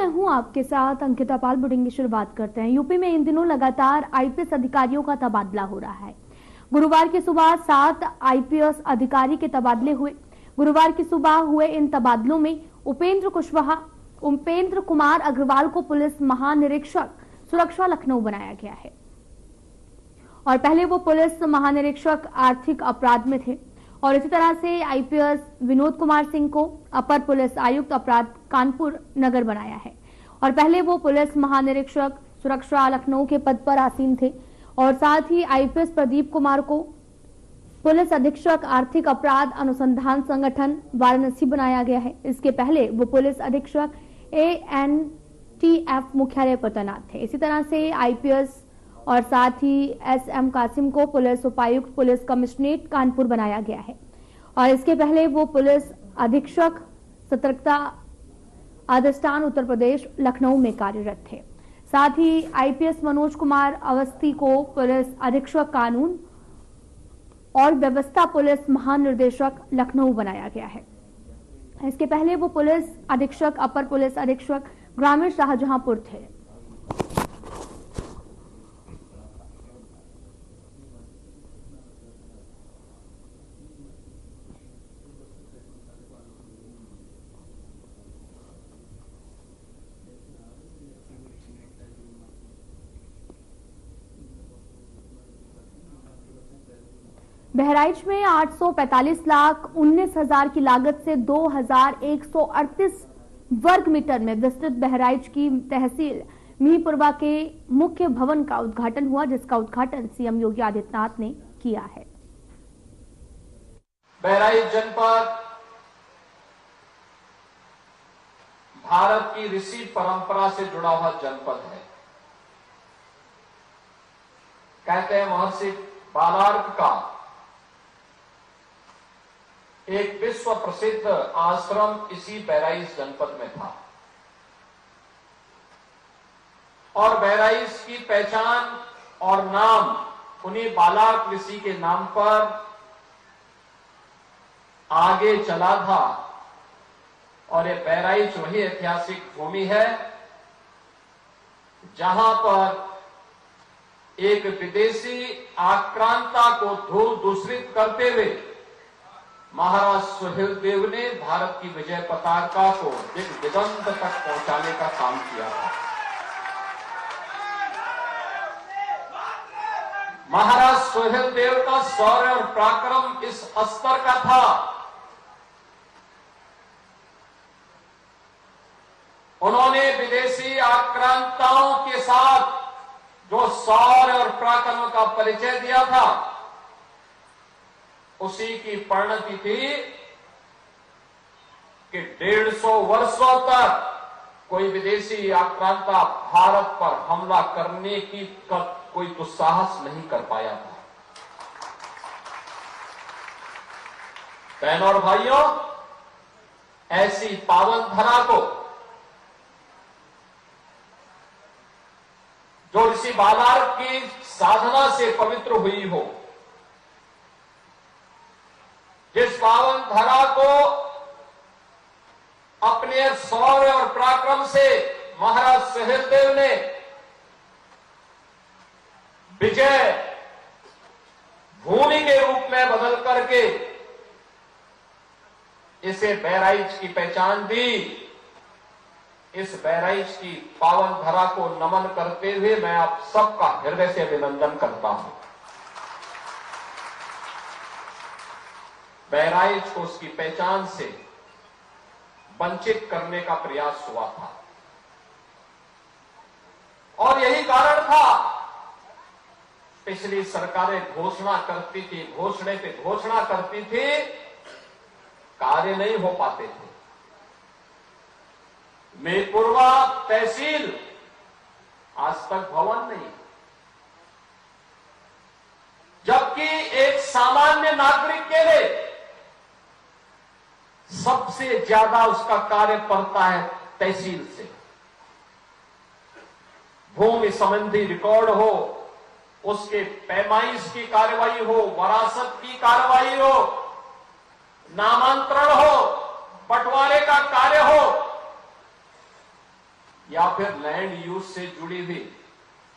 मैं हूं आपके साथ अंकिता पाल। बुलेटिन की शुरुआत करते हैं। यूपी में इन दिनों लगातार आईपीएस अधिकारियों का तबादला हो रहा है। गुरुवार की सुबह 7 आईपीएस अधिकारी के तबादले हुए। गुरुवार की सुबह हुए इन तबादलों में उपेंद्र कुमार अग्रवाल को पुलिस महानिरीक्षक सुरक्षा लखनऊ बनाया गया है और पहले वो पुलिस महानिरीक्षक आर्थिक अपराध में थे। और इसी तरह से आईपीएस विनोद कुमार सिंह को अपर पुलिस आयुक्त अपराध कानपुर नगर बनाया है और पहले वो पुलिस महानिरीक्षक सुरक्षा लखनऊ के पद पर आसीन थे। और साथ ही आईपीएस प्रदीप कुमार को पुलिस अधीक्षक आर्थिक अपराध अनुसंधान संगठन वाराणसी बनाया गया है। इसके पहले वो पुलिस अधीक्षक एएनटीएफ मुख्यालय पर तैनात थे। इसी तरह से आईपीएस और साथ ही एसएम कासिम को पुलिस उपायुक्त पुलिस कमिश्नरेट कानपुर बनाया गया है और इसके पहले वो पुलिस अधीक्षक सतर्कता अधिष्ठान उत्तर प्रदेश लखनऊ में कार्यरत थे। साथ ही आईपीएस मनोज कुमार अवस्थी को पुलिस अधीक्षक कानून और व्यवस्था पुलिस महानिर्देशक लखनऊ बनाया गया है। इसके पहले वो पुलिस अधीक्षक अपर पुलिस अधीक्षक ग्रामीण शाहजहांपुर थे। बहराइच में 845,19,000 की लागत से 2,138 वर्ग मीटर में विस्तृत बहराइच की तहसील मिहींपुरवा के मुख्य भवन का उद्घाटन हुआ, जिसका उद्घाटन सीएम योगी आदित्यनाथ ने किया है। बहराइच जनपद भारत की ऋषि परंपरा से जुड़ा हुआ जनपद है। कहते हैं महर्षि बालार्क का एक विश्व प्रसिद्ध आश्रम इसी बहराइच जनपद में था और बहराइच की पहचान और नाम उन्हीं बालार्क ऋषि के नाम पर आगे चला था। और ये बहराइच वही ऐतिहासिक भूमि है जहां पर एक विदेशी आक्रांता को धूल दूषित करते हुए महाराज सुहेलदेव ने भारत की विजय पताका को दिगंत तक पहुंचाने का काम किया था। महाराज सुहेलदेव का शौर्य और पराक्रम इस स्तर का था उन्होंने विदेशी आक्रांताओं के साथ जो शौर्य और पराक्रम का परिचय दिया था उसी की परिणति थी कि 150 वर्षों तक कोई विदेशी आक्रांता भारत पर हमला करने की कोई दुस्साहस नहीं कर पाया था। बहनों और भाइयों, ऐसी पावन धरा को जो ऋषि बालार्क की साधना से पवित्र हुई हो, जिस पावन धरा को अपने शौर्य और पराक्रम से महाराज सुहेलदेव ने विजय भूमि के रूप में बदल करके इसे बहराइच की पहचान दी। इस बहराइच की पावन धरा को नमन करते हुए मैं आप सबका हृदय से अभिनंदन करता हूं। बहराइच को उसकी पहचान से वंचित करने का प्रयास हुआ था और यही कारण था पिछली सरकारें घोषणा करती थी, घोषणे पे घोषणा करती थी, कार्य नहीं हो पाते थे। मिहींपुरवा तहसील आज तक भवन नहीं, जबकि एक सामान्य नागरिक के लिए सबसे ज्यादा उसका कार्य पड़ता है तहसील से। भूमि संबंधी रिकॉर्ड हो, उसके पैमाइश की कार्रवाई हो, वरासत की कार्रवाई हो, नामांतरण हो, बंटवारे का कार्य हो, या फिर लैंड यूज से जुड़ी हुई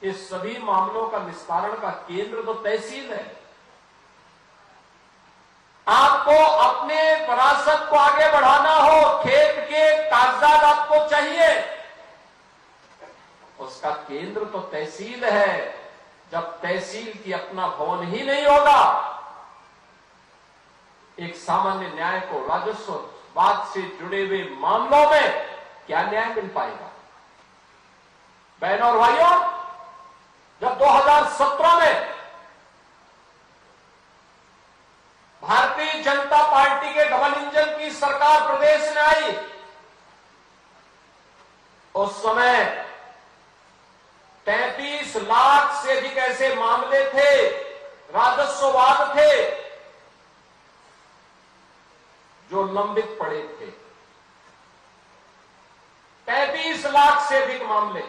इस सभी मामलों का निस्तारण का केंद्र तो तहसील है। आपको अपने विरासत को आगे बढ़ाना हो, खेत के कागजात आपको चाहिए, उसका केंद्र तो तहसील है। जब तहसील की अपना भवन ही नहीं होगा, एक सामान्य न्याय को राजस्व बात से जुड़े हुए मामलों में क्या न्याय मिल पाएगा? बहनों और भाइयों, जब 2017 में भारतीय जनता पार्टी के डबल इंजन की सरकार प्रदेश में आई, उस समय 33 लाख से अधिक ऐसे मामले थे, राजस्ववाद थे जो लंबित पड़े थे। 33 लाख से अधिक मामले,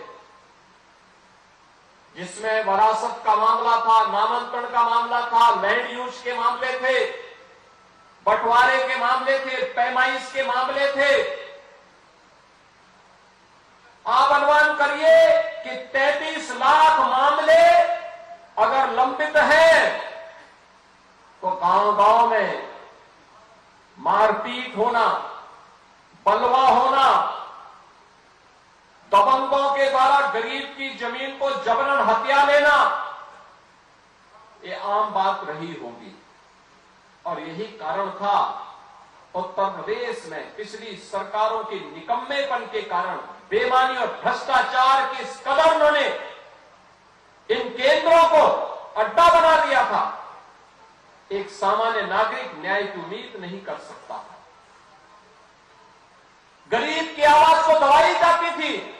जिसमें वरासत का मामला था, नामांकन का मामला था, लैंड यूज के मामले थे, बंटवारे के मामले थे, पैमाइश के मामले थे। आप अनुमान करिए कि 33 लाख मामले अगर लंबित हैं, तो गांव-गांव में मारपीट होना, बलवा होना, दबंगों के द्वारा गरीब की जमीन को जबरन हथिया लेना, ये आम बात रही होगी। और यही कारण था उत्तर प्रदेश में पिछली सरकारों के निकम्मेपन के कारण, बेईमानी और भ्रष्टाचार के इस कदर उन्होंने इन केंद्रों को अड्डा बना दिया था, एक सामान्य नागरिक न्याय की उम्मीद नहीं कर सकता था। गरीब की आवाज को दबाई जाती थी।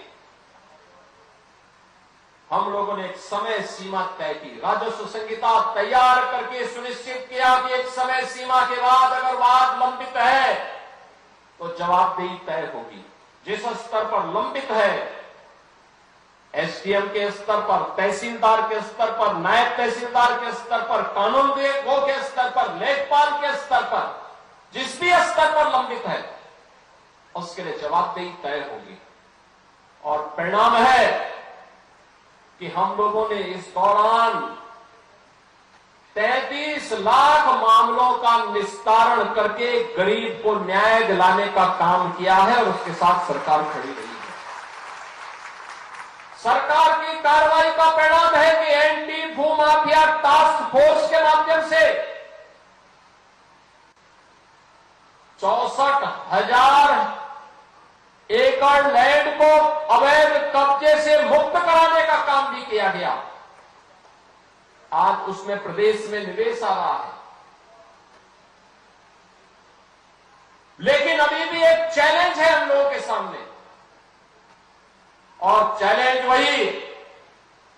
हम लोगों ने एक समय सीमा तय की, राजस्व संहिता तैयार करके सुनिश्चित किया कि एक समय सीमा के बाद अगर वाद लंबित है तो जवाबदेही तय होगी। जिस स्तर पर लंबित है, एसडीएम के स्तर पर, तहसीलदार के स्तर पर, नायब तहसीलदार के स्तर पर, कानून विभाग के स्तर पर, लेखपाल के स्तर पर, जिस भी स्तर पर लंबित है, उसके लिए जवाबदेही तय होगी। और परिणाम है कि हम लोगों ने इस दौरान 33 लाख मामलों का निस्तारण करके गरीब को न्याय दिलाने का काम किया है, और उसके साथ सरकार खड़ी रही है। सरकार की कार्रवाई का परिणाम है कि एंटी भूमाफिया टास्क फोर्स के माध्यम से 64,000 एकड़ लैंड को अवैध कब्जे से मुक्त कराने का काम भी किया गया। आज उसमें प्रदेश में निवेश आ रहा है, लेकिन अभी भी एक चैलेंज है हम लोगों के सामने, और चैलेंज वही,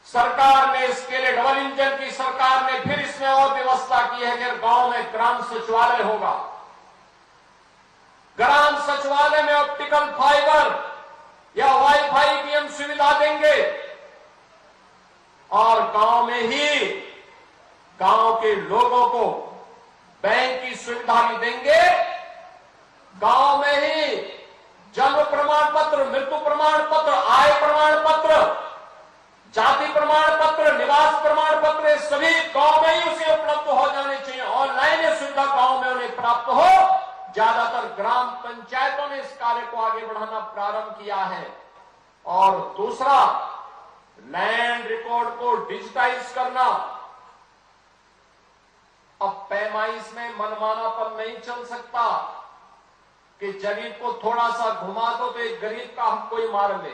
सरकार ने इसके लिए, डबल इंजन की सरकार ने फिर इसमें और व्यवस्था की है कि गांव में ग्राम सचिवालय होगा। ग्राम सचिवालय में ऑप्टिकल फाइबर या वाईफाई की हम सुविधा देंगे, और गांव में ही गांव के लोगों को बैंक की सुविधा भी देंगे। गांव में ही जन्म प्रमाण पत्र, मृत्यु प्रमाण पत्र, आय प्रमाण पत्र, जाति प्रमाण पत्र, निवास प्रमाण पत्र, सभी गांव में ही उसे उपलब्ध हो जाने चाहिए। ऑनलाइन ये सुविधा गांव में उन्हें प्राप्त हो। ज्यादातर ग्राम पंचायतों ने इस कार्य को आगे बढ़ाना प्रारंभ किया है। और दूसरा, लैंड रिकॉर्ड को डिजिटाइज करना। अब पैमाइश में मनमानापन नहीं चल सकता कि जमीन को थोड़ा सा घुमा दो तो एक गरीब का हक कोई मार ले।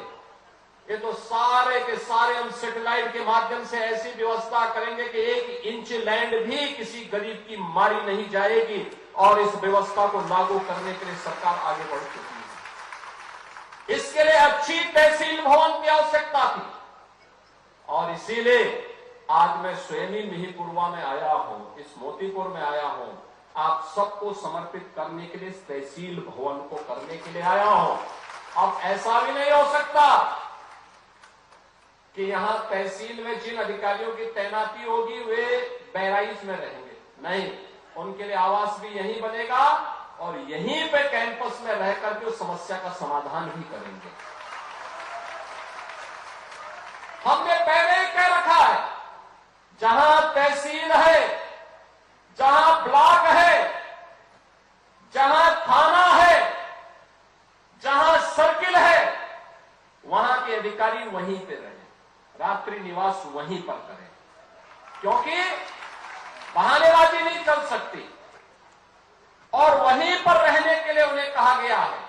ये तो सारे के सारे हम सैटेलाइट के माध्यम से ऐसी व्यवस्था करेंगे कि 1 इंच लैंड भी किसी गरीब की मारी नहीं जाएगी, और इस व्यवस्था को लागू करने के लिए सरकार आगे बढ़ चुकी है। इसके लिए अच्छी तहसील भवन की आवश्यकता थी, और इसीलिए आज मैं स्वयं ही मिहीपुरवा में आया हूं, इस मोतीपुर में आया हूं, आप सबको समर्पित करने के लिए, इस तहसील भवन को करने के लिए आया हूं। अब ऐसा भी नहीं हो सकता कि यहां तहसील में जिन अधिकारियों की तैनाती होगी वे बहराइच में रहेंगे, नहीं, उनके लिए आवास भी यहीं बनेगा, और यहीं पे कैंपस में रह करके उस समस्या का समाधान भी करेंगे। जहां तहसील है, जहां ब्लॉक है, जहां थाना है, जहां सर्किल है, वहां के अधिकारी वहीं पे रहें, रात्रि निवास वहीं पर करें, क्योंकि बहानेबाजी नहीं चल सकती और वहीं पर रहने के लिए उन्हें कहा गया है।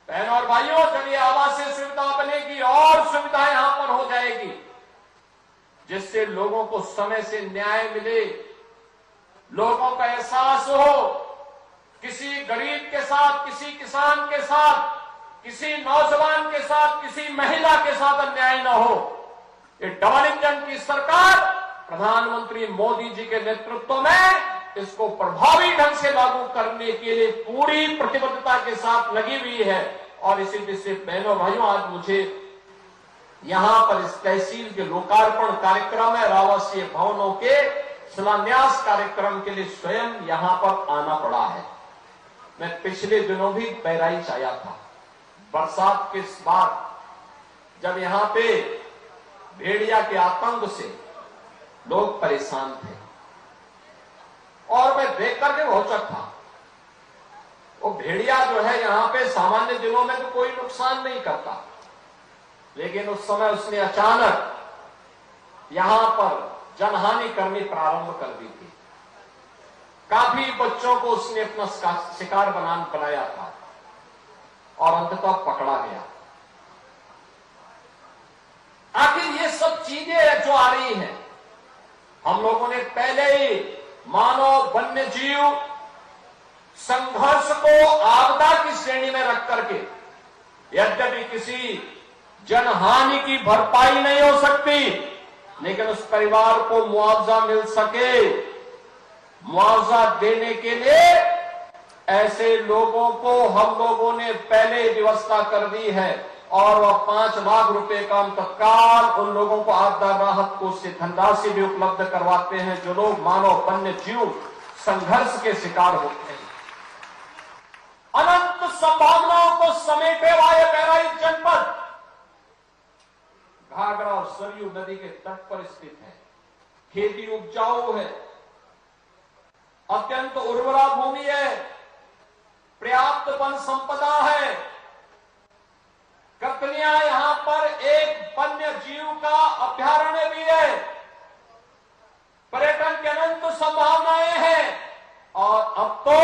बहनों और भाइयों, जब ये आवासीय सुविधा बनेगी और सुविधा यहां पर हो जाएगी, जिससे लोगों को समय से न्याय मिले, लोगों का एहसास हो, किसी गरीब के साथ, किसी किसान के साथ, किसी नौजवान के साथ, किसी महिला के साथ अन्याय न हो। ये डबल इंजन की सरकार प्रधानमंत्री मोदी जी के नेतृत्व में इसको प्रभावी ढंग से लागू करने के लिए पूरी प्रतिबद्धता के साथ लगी हुई है। और इसी दिशा से बहनों भाइयों, आज मुझे यहां पर इस तहसील के लोकार्पण कार्यक्रम है, आवासीय भवनों के शिलान्यास कार्यक्रम के लिए स्वयं यहां पर आना पड़ा है। मैं पिछले दिनों भी बहराइच आया था, बरसात के बाद जब यहां पे भेड़िया के आतंक से लोग परेशान थे और मैं देख करके पहुंचा था। वो भेड़िया जो है यहां पे सामान्य दिनों में तो कोई नुकसान नहीं करता, लेकिन उस समय उसने अचानक यहां पर जनहानि करनी प्रारंभ कर दी थी। काफी बच्चों को उसने अपना शिकार बनाया था और अंततः पकड़ा गया। आखिर ये सब चीजें जो आ रही हैं, हम लोगों ने पहले ही मानव वन्य जीव संघर्ष को आपदा की श्रेणी में रख करके, यद्यपि किसी जनहानि की भरपाई नहीं हो सकती, लेकिन उस परिवार को मुआवजा मिल सके, मुआवजा देने के लिए ऐसे लोगों को हम लोगों ने पहले व्यवस्था कर दी है और वह 5 लाख रुपए का हम तत्काल उन लोगों को आपदा राहत कोष से धनराशि भी उपलब्ध करवाते हैं जो लोग मानव वन्य जीव संघर्ष के शिकार होते हैं। अनंत संभावनाओं को समेटे हुए बहराइच जनपद घाघरा और सरयू नदी के तट पर स्थित है। खेती उपजाऊ है, अत्यंत उर्वरा भूमि है, पर्याप्त वन संपदा है। कतनिया यहां पर एक वन्य जीव का अभयारण्य भी है, पर्यटन की अनंत संभावनाएं हैं और अब तो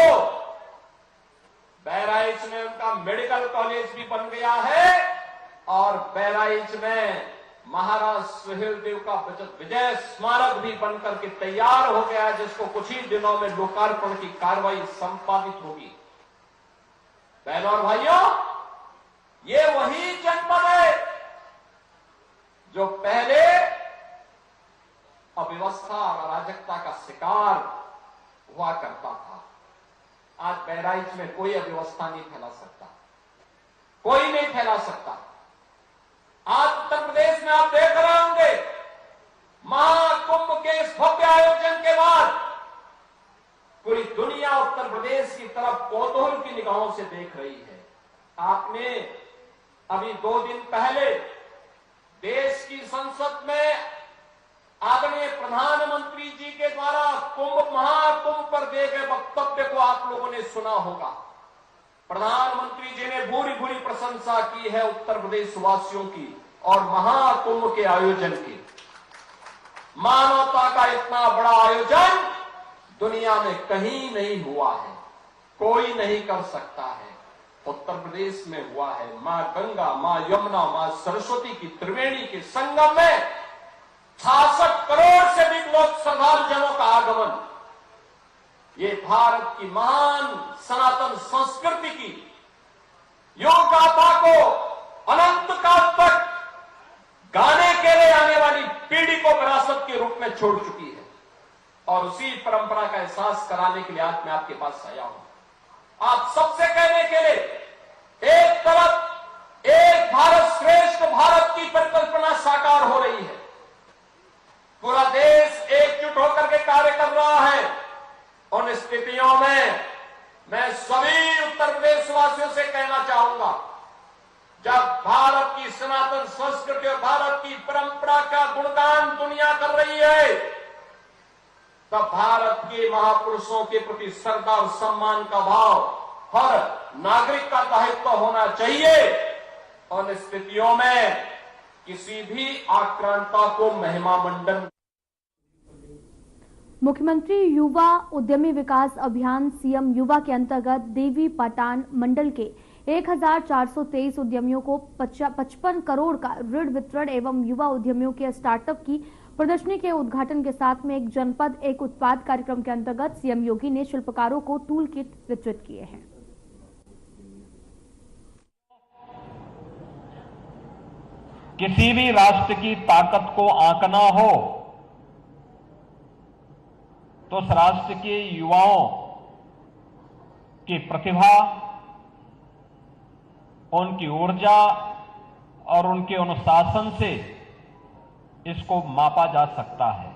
बहराइच में उनका मेडिकल कॉलेज भी बन गया है और बहराइच में महाराज सुहेलदेव का विजय स्मारक भी बनकर के तैयार हो गया है, जिसको कुछ ही दिनों में लोकार्पण की कार्रवाई संपादित होगी। बहनों और भाइयों, ये वही जनपद है जो पहले अव्यवस्था और अराजकता का शिकार हुआ करता था। आज बहराइच में कोई अव्यवस्था नहीं फैला सकता, कोई नहीं फैला सकता। आज उत्तर प्रदेश में आप देख रहे होंगे, महाकुंभ के इस भव्य आयोजन के बाद पूरी दुनिया उत्तर प्रदेश की तरफ कौतूहल की निगाहों से देख रही है। आपने अभी 2 दिन पहले देश की संसद में आदरणीय प्रधानमंत्री जी के द्वारा महाकुंभ पर दिए गए वक्तव्य को आप लोगों ने सुना होगा। प्रधानमंत्री जी ने भूरी भूरी प्रशंसा की है उत्तर प्रदेश वासियों की और महाकुंभ के आयोजन की। मानवता का इतना बड़ा आयोजन दुनिया में कहीं नहीं हुआ है, कोई नहीं कर सकता है। उत्तर प्रदेश में हुआ है। मां गंगा, मां यमुना, मां सरस्वती की त्रिवेणी के संगम में 66 करोड़ से अधिक लोग श्रद्धालुजनों का आगमन। ये भारत की महान सनातन संस्कृति की योग गाथा को अनंत काल तक गाने के लिए आने वाली पीढ़ी को विरासत के रूप में छोड़ चुकी है और उसी परंपरा का एहसास कराने के लिए आज मैं आपके पास आया हूं। आप सबसे कहने के लिए एक तरफ एक भारत श्रेष्ठ भारत की परिकल्पना साकार हो रही है, पूरा देश एकजुट होकर के कार्य कर रहा है। उन स्थितियों में मैं सभी उत्तर प्रदेश वासियों से कहना चाहूंगा, जब भारत की सनातन संस्कृति और भारत की परंपरा का गुणगान दुनिया कर रही है, तब भारत के महापुरुषों के प्रति श्रद्धा और सम्मान का भाव हर नागरिक का दायित्व होना चाहिए। और इन स्थितियों में किसी भी आक्रांता को महिमा मंडन। मुख्यमंत्री युवा उद्यमी विकास अभियान सीएम युवा के अंतर्गत देवी पाटन मंडल के 1423 उद्यमियों को 55 करोड़ का ऋण वितरण एवं युवा उद्यमियों के स्टार्टअप की प्रदर्शनी के उद्घाटन के साथ में एक जनपद एक उत्पाद कार्यक्रम के अंतर्गत सीएम योगी ने शिल्पकारों को टूल किट वितरित किए हैं। किसी भी राष्ट्र की ताकत को आंकना हो तो उस राष्ट्र के युवाओं की प्रतिभा, उनकी ऊर्जा और उनके अनुशासन से इसको मापा जा सकता है।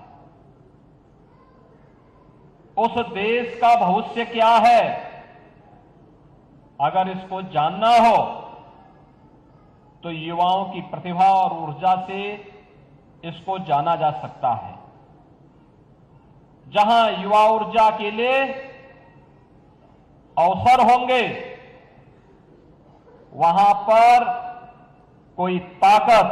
उस देश का भविष्य क्या है, अगर इसको जानना हो तो युवाओं की प्रतिभा और ऊर्जा से इसको जाना जा सकता है। जहां युवा ऊर्जा के लिए अवसर होंगे, वहां पर कोई ताकत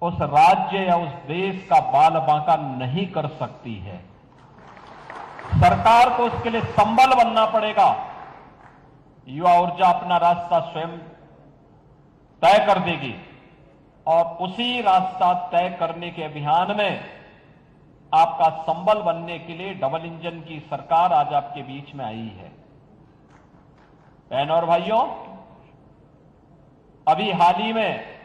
उस राज्य या उस देश का बाल बांका नहीं कर सकती है। सरकार को उसके लिए संबल बनना पड़ेगा। युवा ऊर्जा अपना रास्ता स्वयं तय कर देगी और उसी रास्ता तय करने के अभियान में आपका संबल बनने के लिए डबल इंजन की सरकार आज आपके बीच में आई है। बहनों और भाइयों, अभी हाल ही में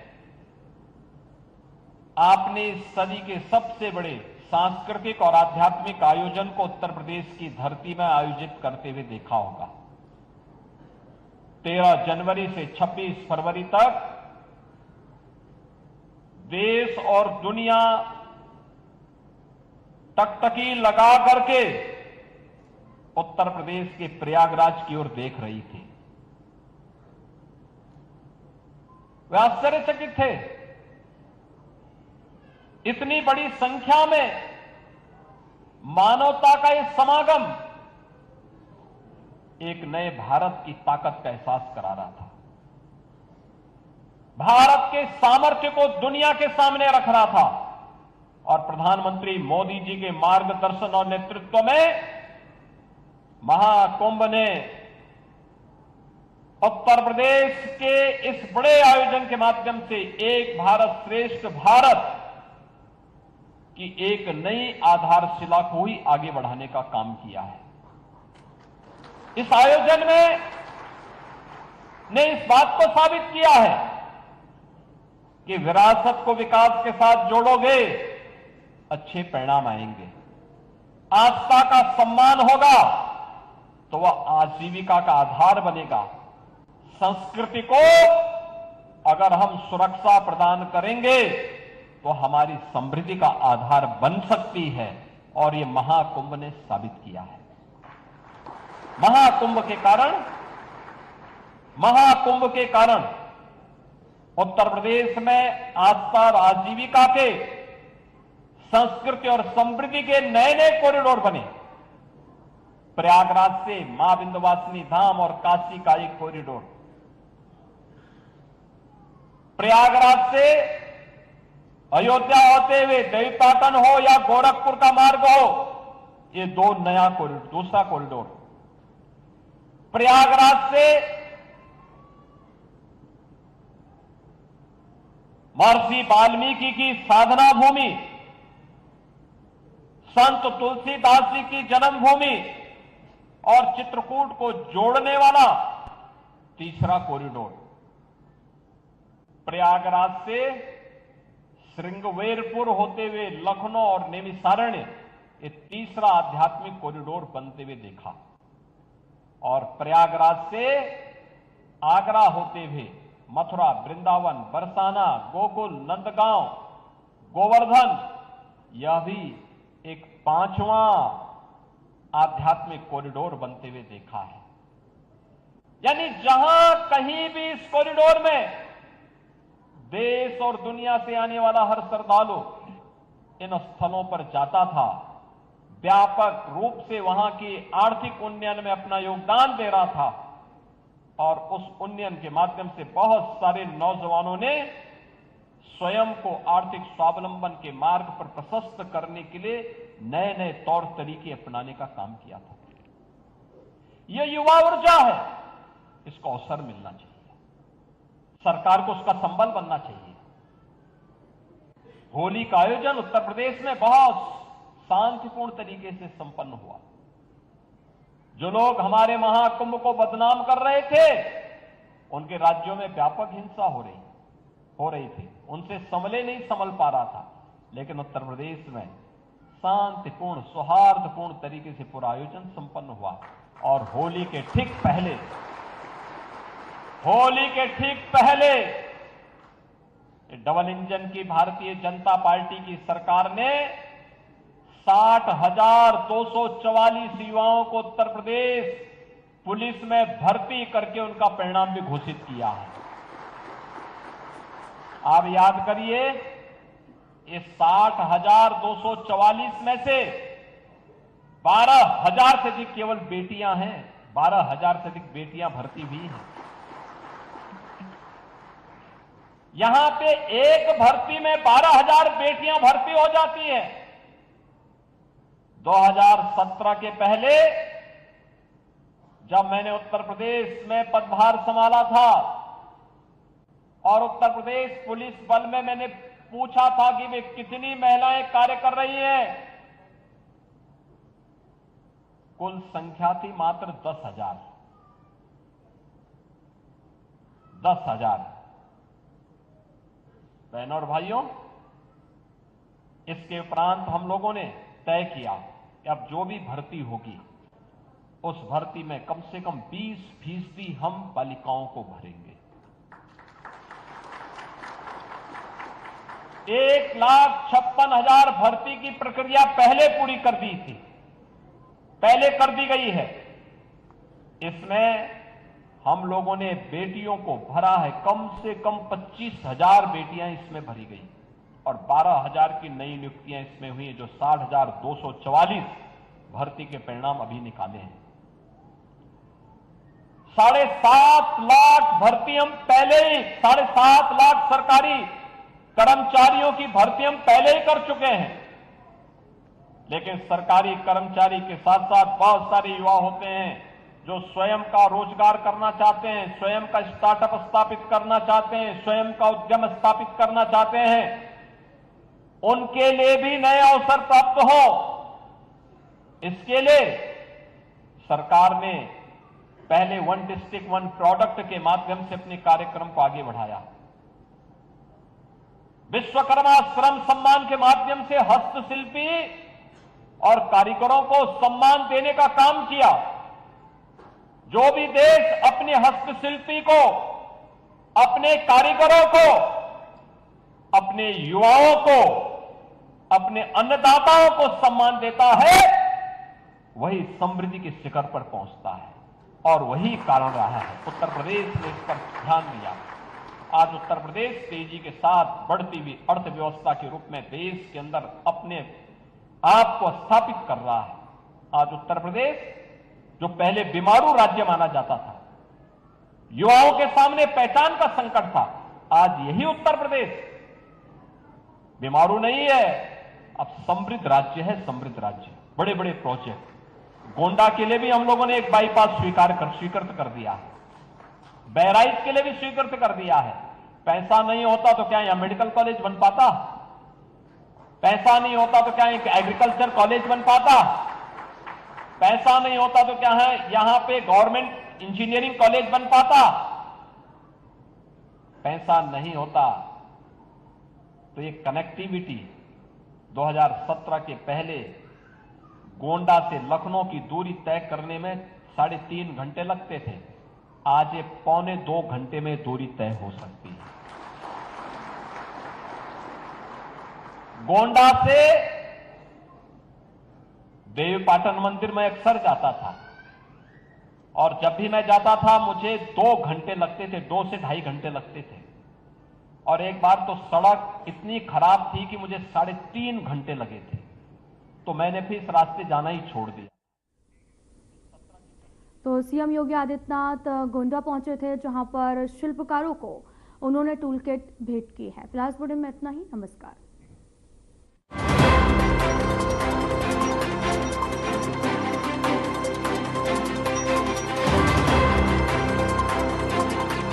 आपने इस सदी के सबसे बड़े सांस्कृतिक और आध्यात्मिक आयोजन को उत्तर प्रदेश की धरती में आयोजित करते हुए देखा होगा। 13 जनवरी से 26 फरवरी तक देश और दुनिया टकटकी लगा करके उत्तर प्रदेश के प्रयागराज की ओर देख रही थी। वे आश्चर्यचकित थे, इतनी बड़ी संख्या में मानवता का यह समागम एक नए भारत की ताकत का एहसास करा रहा था। भारत के सामर्थ्य को दुनिया के सामने रख रहा था और प्रधानमंत्री मोदी जी के मार्गदर्शन और नेतृत्व में महाकुंभ ने उत्तर प्रदेश के इस बड़े आयोजन के माध्यम से एक भारत श्रेष्ठ भारत की एक नई आधारशिला को ही आगे बढ़ाने का काम किया है। इस आयोजन में ने इस बात को साबित किया है कि विरासत को विकास के साथ जोड़ोगे, अच्छे परिणाम आएंगे। आस्था का सम्मान होगा तो वह आजीविका का आधार बनेगा। संस्कृति को अगर हम सुरक्षा प्रदान करेंगे तो हमारी समृद्धि का आधार बन सकती है और यह महाकुंभ ने साबित किया है। महाकुंभ के कारण उत्तर प्रदेश में आस्था और आजीविका के, संस्कृति और समृद्धि के नए नए कॉरिडोर बने। प्रयागराज से मां विंध्यवासिनी धाम और काशी का एक कॉरिडोर, प्रयागराज से अयोध्या होते हुए देवीपाटन हो या गोरखपुर का मार्ग हो, ये दूसरा कॉरिडोर, प्रयागराज से महर्षि वाल्मीकि की साधना भूमि, संत तुलसीदास जी की जन्मभूमि और चित्रकूट को जोड़ने वाला तीसरा कॉरिडोर, प्रयागराज से श्रृंगवेरपुर होते हुए लखनऊ और नैमिषारण्य, ये तीसरा आध्यात्मिक कॉरिडोर बनते हुए देखा। और प्रयागराज से आगरा होते हुए मथुरा, वृंदावन, बरसाना, गोकुल, नंदगांव, गोवर्धन, यह भी एक 5वां आध्यात्मिक कॉरिडोर बनते हुए देखा है। यानी जहां कहीं भी इस कॉरिडोर में देश और दुनिया से आने वाला हर श्रद्धालु इन स्थलों पर जाता था, व्यापक रूप से वहां की आर्थिक उन्नयन में अपना योगदान दे रहा था और उस उन्नयन के माध्यम से बहुत सारे नौजवानों ने स्वयं को आर्थिक स्वावलंबन के मार्ग पर प्रशस्त करने के लिए नए नए तौर तरीके अपनाने का काम किया था। यह युवा ऊर्जा है, इसको अवसर मिलना चाहिए, सरकार को उसका संबल बनना चाहिए। होली का आयोजन उत्तर प्रदेश में बहुत शांतिपूर्ण तरीके से संपन्न हुआ। जो लोग हमारे महाकुंभ को बदनाम कर रहे थे, उनके राज्यों में व्यापक हिंसा हो रही थी, उनसे संभले नहीं संभल पा रहा था, लेकिन उत्तर प्रदेश में शांतिपूर्ण सौहार्दपूर्ण तरीके से पूरा आयोजन संपन्न हुआ। और होली के ठीक पहले डबल इंजन की भारतीय जनता पार्टी की सरकार ने 60,244 युवाओं को उत्तर प्रदेश पुलिस में भर्ती करके उनका परिणाम भी घोषित किया है। आप याद करिए, इस 60,244 में से 12,000 से अधिक केवल बेटियां हैं, 12,000 से अधिक बेटियां भर्ती हुई हैं। यहां पे एक भर्ती में 12,000 बेटियां भर्ती हो जाती हैं। 2017 के पहले जब मैंने उत्तर प्रदेश में पदभार संभाला था और उत्तर प्रदेश पुलिस बल में मैंने पूछा था कि वे कितनी महिलाएं कार्य कर रही हैं, कुल संख्या थी मात्र 10,000। 10,000। बहनों और भाइयों, इसके उपरांत हम लोगों ने तय किया कि अब जो भी भर्ती होगी उस भर्ती में कम से कम 20% हम बालिकाओं को भरेंगे। 1,56,000 भर्ती की प्रक्रिया पहले पूरी कर दी थी, पहले कर दी गई है। इसमें हम लोगों ने बेटियों को भरा है, कम से कम 25,000 बेटियां इसमें भरी गई और 12,000 की नई नियुक्तियां इसमें हुई, जो 60,244 भर्ती के परिणाम अभी निकाले हैं। 7.5 लाख भर्ती हम पहले ही 7.5 लाख सरकारी कर्मचारियों की भर्ती हम पहले ही कर चुके हैं। लेकिन सरकारी कर्मचारी के साथ साथ बहुत सारे युवा होते हैं जो स्वयं का रोजगार करना चाहते हैं, स्वयं का स्टार्टअप स्थापित करना चाहते हैं, स्वयं का उद्यम स्थापित करना चाहते हैं। उनके लिए भी नए अवसर प्राप्त हो, इसके लिए सरकार ने पहले 1 डिस्ट्रिक्ट 1 प्रोडक्ट के माध्यम से अपने कार्यक्रम को आगे बढ़ाया। विश्वकर्मा श्रम सम्मान के माध्यम से हस्तशिल्पी और कारीगरों को सम्मान देने का काम किया। जो भी देश अपने हस्तशिल्पी को, अपने कारीगरों को, अपने युवाओं को, अपने अन्नदाताओं को सम्मान देता है, वही समृद्धि के शिखर पर पहुंचता है। और वही कारण रहा है उत्तर प्रदेश ने इस पर ध्यान दिया। आज उत्तर प्रदेश तेजी के साथ बढ़ती हुई अर्थव्यवस्था के रूप में देश के अंदर अपने आप को स्थापित कर रहा है। आज उत्तर प्रदेश, जो पहले बीमारू राज्य माना जाता था, युवाओं के सामने पहचान का संकट था, आज यही उत्तर प्रदेश बीमारू नहीं है, अब समृद्ध राज्य है। समृद्ध राज्य, बड़े बड़े प्रोजेक्ट, गोंडा के लिए भी हम लोगों ने एक बाईपास स्वीकृत कर दिया है, बहराइच के लिए भी स्वीकृत कर दिया है। पैसा नहीं होता तो क्या यहां मेडिकल कॉलेज बन पाता? पैसा नहीं होता तो क्या एक एग्रीकल्चर कॉलेज बन पाता? पैसा नहीं होता तो क्या है यहां पे गवर्नमेंट इंजीनियरिंग कॉलेज बन पाता? पैसा नहीं होता तो ये कनेक्टिविटी 2017 के पहले गोंडा से लखनऊ की दूरी तय करने में 3.5 घंटे लगते थे, आज ये 1.25 घंटे में दूरी तय हो सकती है। गोंडा से देवीपाटन मंदिर में अक्सर जाता था और जब भी मैं जाता था मुझे 2 घंटे लगते थे, 2 से ढाई घंटे लगते थे। और एक बार तो सड़क इतनी खराब थी कि मुझे 3.5 घंटे लगे थे, तो मैंने फिर इस रास्ते जाना ही छोड़ दिया। तो सीएम योगी आदित्यनाथ गोंडा पहुंचे थे, जहां पर शिल्पकारों को उन्होंने टूल किट भेंट की है। फिलहाल इस बुलेटिन में इतना ही। नमस्कार।